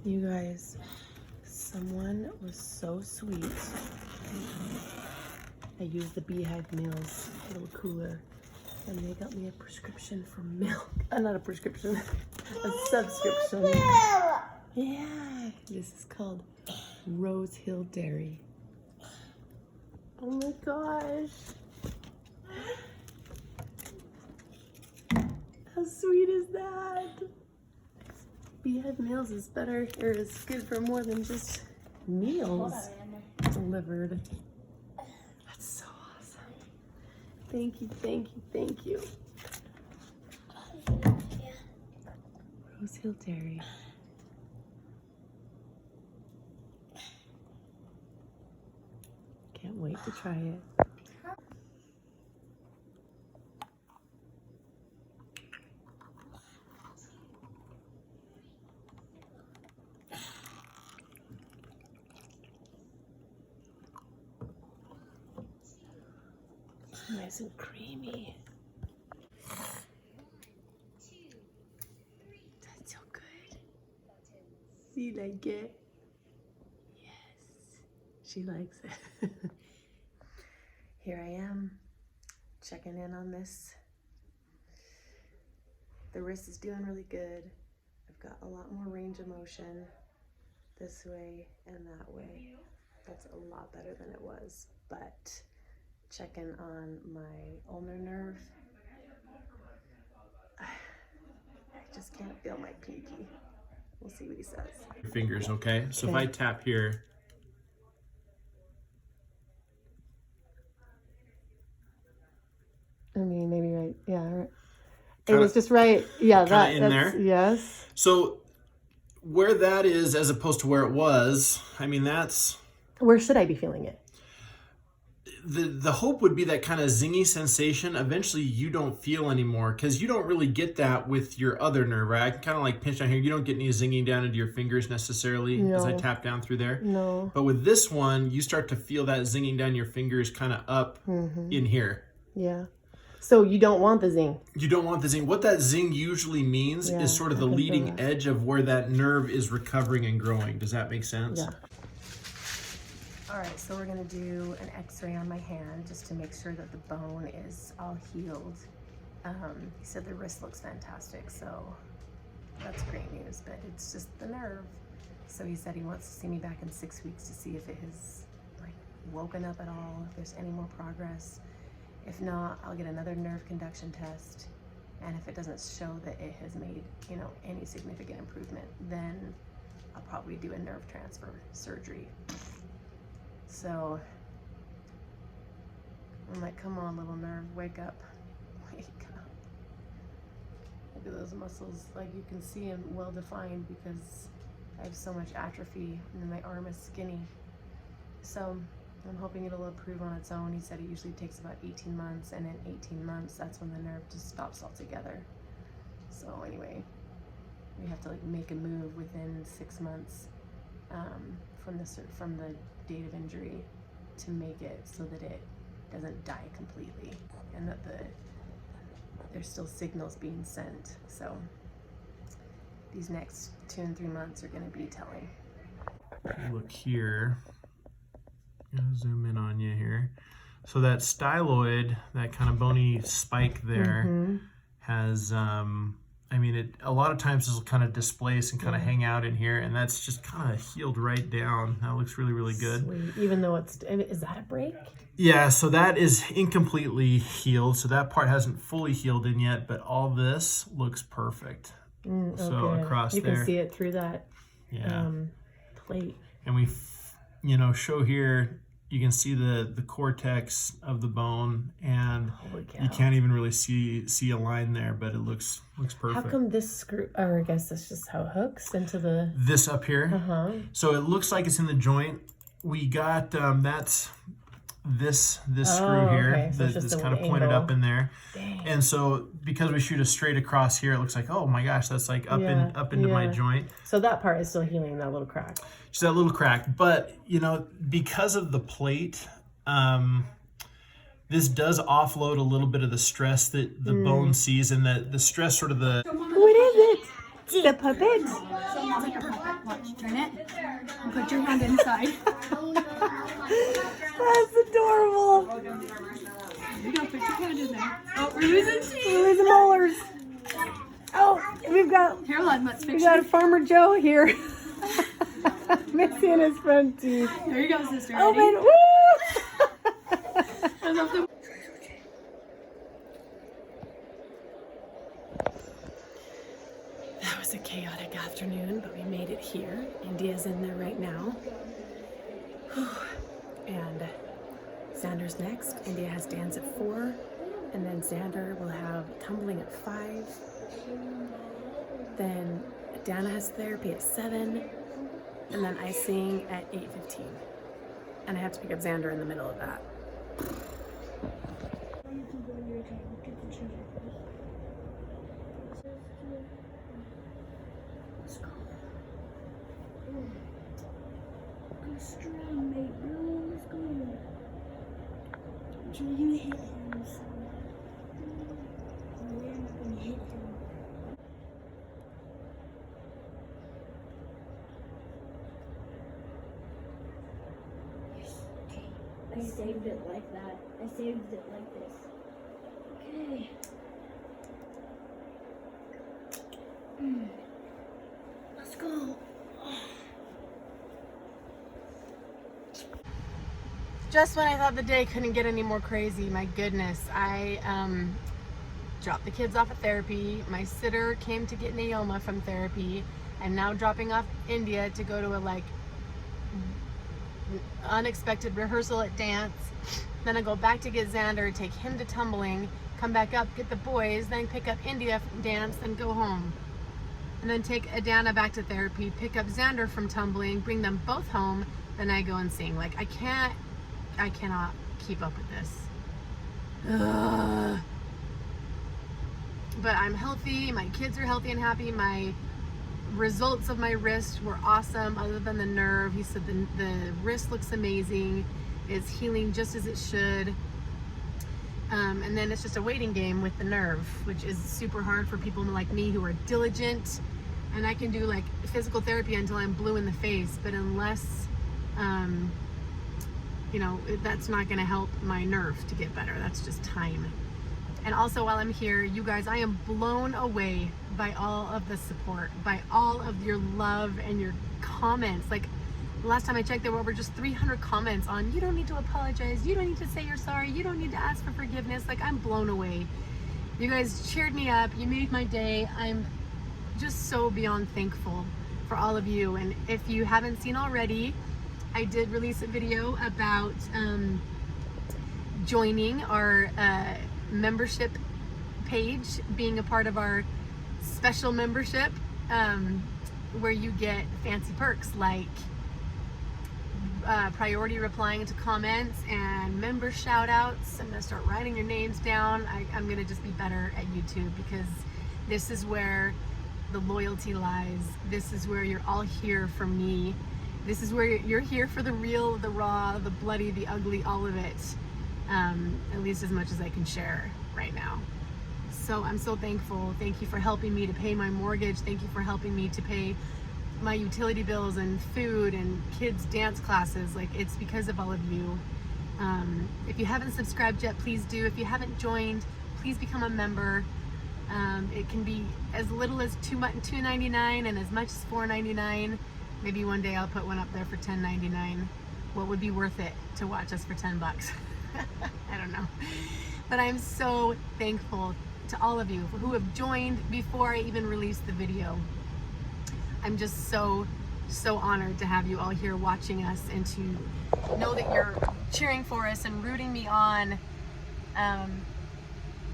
You guys, someone was so sweet. I used the Beehive Meals little cooler, and they got me a prescription for milk. Not a prescription, a subscription. Yeah, this is called Rose Hill Dairy. Oh my gosh. How sweet is that? Beehive Meals is better, or is good for more than just meals delivered. That's so awesome. Thank you, thank you, thank you. Rose Hill Dairy. Can't wait to try it. Nice and creamy. That's so good. You like it? Yes, she likes it. Here I am, checking in on this. The wrist is doing really good. I've got a lot more range of motion this way and that way. That's a lot better than it was, but checking on my ulnar nerve. I just can't feel my pinky. We'll see what he says. Your fingers, okay? So if I tap here, I mean, maybe right. Yeah, right. It was just right. Yeah, that's there. Yes. So where that is as opposed to where it was, I mean, that's... Where should I be feeling it? The hope would be that kind of zingy sensation eventually you don't feel anymore, because you don't really get that with your other nerve, right? I can kind of like pinch down here. You don't get any zinging down into your fingers necessarily as I tap down through there. No. But with this one, you start to feel that zinging down your fingers kind of up in here. Yeah. So you don't want the zing. You don't want the zing. What that zing usually means is sort of the leading edge of where that nerve is recovering and growing. Does that make sense? Yeah. All right, so we're gonna do an x-ray on my hand just to make sure that the bone is all healed. He said the wrist looks fantastic, so that's great news, but it's just the nerve. So he said he wants to see me back in 6 weeks to see if it has like woken up at all, if there's any more progress. If not, I'll get another nerve conduction test. And if it doesn't show that it has made, you know, any significant improvement, then I'll probably do a nerve transfer surgery. So I'm like, come on, little nerve, wake up, wake up. Look at those muscles, like you can see them well defined because I have so much atrophy and then my arm is skinny. So I'm hoping it'll improve on its own. He said it usually takes about 18 months, and in 18 months, that's when the nerve just stops altogether. So anyway, we have to like make a move within 6 months from the date of injury to make it so that it doesn't die completely, and that there's still signals being sent. So these next 2 and 3 months are going to be telling. Look here. I'll zoom in on you here. So that styloid, that kind of bony spike there, has, I mean, a lot of times this will kind of displace and kind of hang out in here, and that's just kind of healed right down. That looks really, really good. Sweet. Even though is that a break? Yeah, so that is incompletely healed. So that part hasn't fully healed in yet, but all this looks perfect. So across you there. You can see it through that plate. And we, show here, you can see the cortex of the bone, and you can't even really see a line there, but it looks perfect. How come this screw, or I guess that's just how it hooks into the... This up here? So it looks like it's in the joint. We got, that's this screw here that's kind of pointed up in there. Dang. And so because we shoot a straight across here, it looks like, oh my gosh, that's like up into my joint. So that part is still healing, that little crack. Just that little crack. But, because of the plate, this does offload a little bit of the stress that the bone sees, and the stress sort of the... What is it? The puppet? Watch, turn it. And put your hand inside. That's adorable. You go, put your hand in there. Oh, we're losing teeth. We're losing molars. Oh, we've got Let's fix a Farmer Joe here. Missing his front teeth. There you go, sister. Open. Woo! I love the... That was a chaotic afternoon, but we made it here. India's in there right now. And Xander's next. India has dance at 4. And then Xander will have tumbling at 5. Then Dana has therapy at 7. And then I sing at 8:15. And I have to pick up Xander in the middle of that. Go strong, mate, bro. Let's go. Julie, you hit him so much. We're not gonna hit him. Yes. Okay. I saved it like that. I saved it like this. Okay. Let's go. Just when I thought the day couldn't get any more crazy, my goodness, I dropped the kids off at therapy. My sitter came to get Naoma from therapy, and now dropping off India to go to a unexpected rehearsal at dance. Then I go back to get Xander, take him to tumbling, come back up, get the boys, then pick up India from dance, and go home. And then take Adana back to therapy, pick up Xander from tumbling, bring them both home, then I go and sing. Like, I cannot keep up with this. Ugh. But I'm healthy, my kids are healthy and happy, my results of my wrist were awesome other than the nerve. He said the wrist looks amazing, it's healing just as it should. And then it's just a waiting game with the nerve, which is super hard for people like me who are diligent, and I can do like physical therapy until I'm blue in the face, but unless you know, that's not going to help my nerve to get better. That's just time. And also, while I'm here, you guys, I am blown away by all of the support, by all of your love and your comments. Like, the last time I checked, there were over just 300 comments on, you don't need to apologize, you don't need to say you're sorry, you don't need to ask for forgiveness. Like, I'm blown away. You guys cheered me up, you made my day. I'm just so beyond thankful for all of you. And if you haven't seen already, I did release a video about joining our membership page, being a part of our special membership, where you get fancy perks like priority replying to comments and member shout outs. I'm gonna start writing your names down. I'm gonna just be better at YouTube, because this is where the loyalty lies. This is where you're all here for me. This is where you're here for the real, the raw, the bloody, the ugly, all of it. At least as much as I can share right now. So I'm so thankful. Thank you for helping me to pay my mortgage. Thank you for helping me to pay my utility bills and food and kids' dance classes. Like, it's because of all of you. If you haven't subscribed yet, please do. If you haven't joined, please become a member. It can be as little as $2.99 and as much as $4.99. Maybe one day I'll put one up there for $10.99. What would be worth it to watch us for 10 bucks? I don't know. But I'm so thankful to all of you who have joined before I even released the video. I'm just so honored to have you all here watching us, and to know that you're cheering for us and rooting me on. And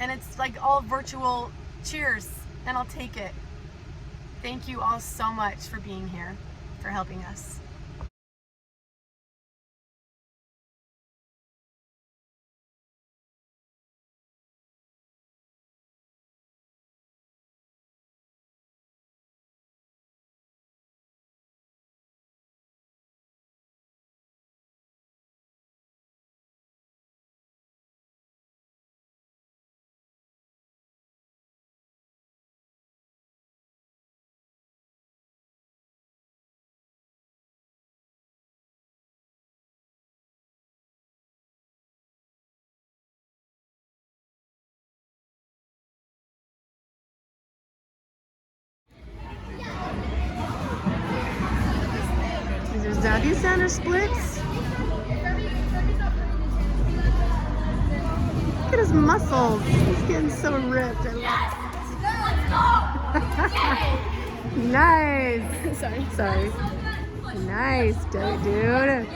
it's like all virtual cheers, and I'll take it. Thank you all so much for being here, for helping us. Have you seen her splits? Look at his muscles. He's getting so ripped. I love it. Nice. Sorry. Nice, dude.